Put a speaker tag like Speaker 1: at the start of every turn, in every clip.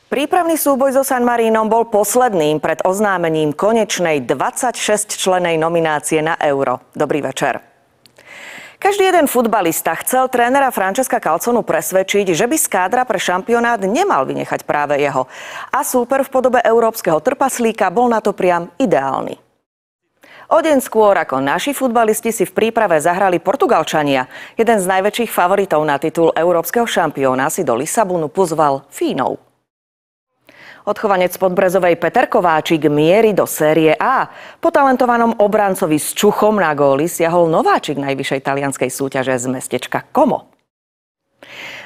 Speaker 1: Prípravný súboj so San Marínom bol posledným pred oznámením konečnej 26-člennej nominácie na Euro. Dobrý večer. Každý jeden futbalista chcel trénera Francesca Calzonu presvedčiť, že by z kádra pre šampionát nemal vynechať práve jeho. A súper v podobe európskeho trpaslíka bol na to priam ideálny. O deň skôr ako naši futbalisti si v príprave zahrali Portugalčania. Jeden z najväčších favoritov na titul európskeho šampióna si do Lisabonu pozval Fínov. Odchovanec Podbrezovej Peter Kováčik mierí do série A. Po talentovanom obrancovi s čuchom na góly siahol nováčik najvyššej talianskej súťaže z mestečka Como.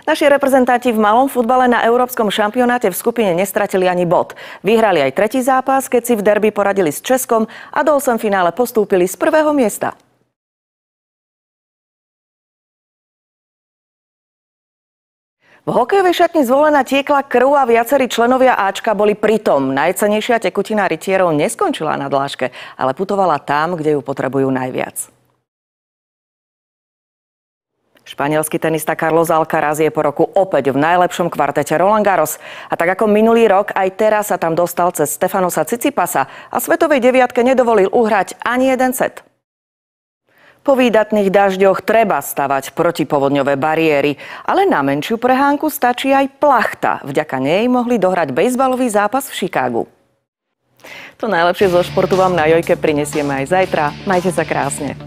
Speaker 1: Naši reprezentanti v malom futbale na európskom šampionáte v skupine nestratili ani bod. Vyhrali aj tretí zápas, keď si v derby poradili s Českom a do 8-finále postúpili z prvého miesta. V hokejovej šatni Zvolena tiekla krv a viacerí členovia Ačka boli pritom. Najcennejšia tekutina rytierov neskončila na dláške, ale putovala tam, kde ju potrebujú najviac. Španielský tenista Carlos Alcaraz je po roku opäť v najlepšom kvartete Roland Garros. A tak ako minulý rok, aj teraz sa tam dostal cez Stefanosa Tsitsipasa a svetovej deviatke nedovolil uhrať ani jeden set. Po výdatných dažďoch treba stavať protipovodňové bariéry, ale na menšiu prehánku stačí aj plachta. Vďaka nej mohli dohrať bejzbalový zápas v Chicagu. To najlepšie zo športu vám na Jojke prinesieme aj zajtra. Majte sa krásne.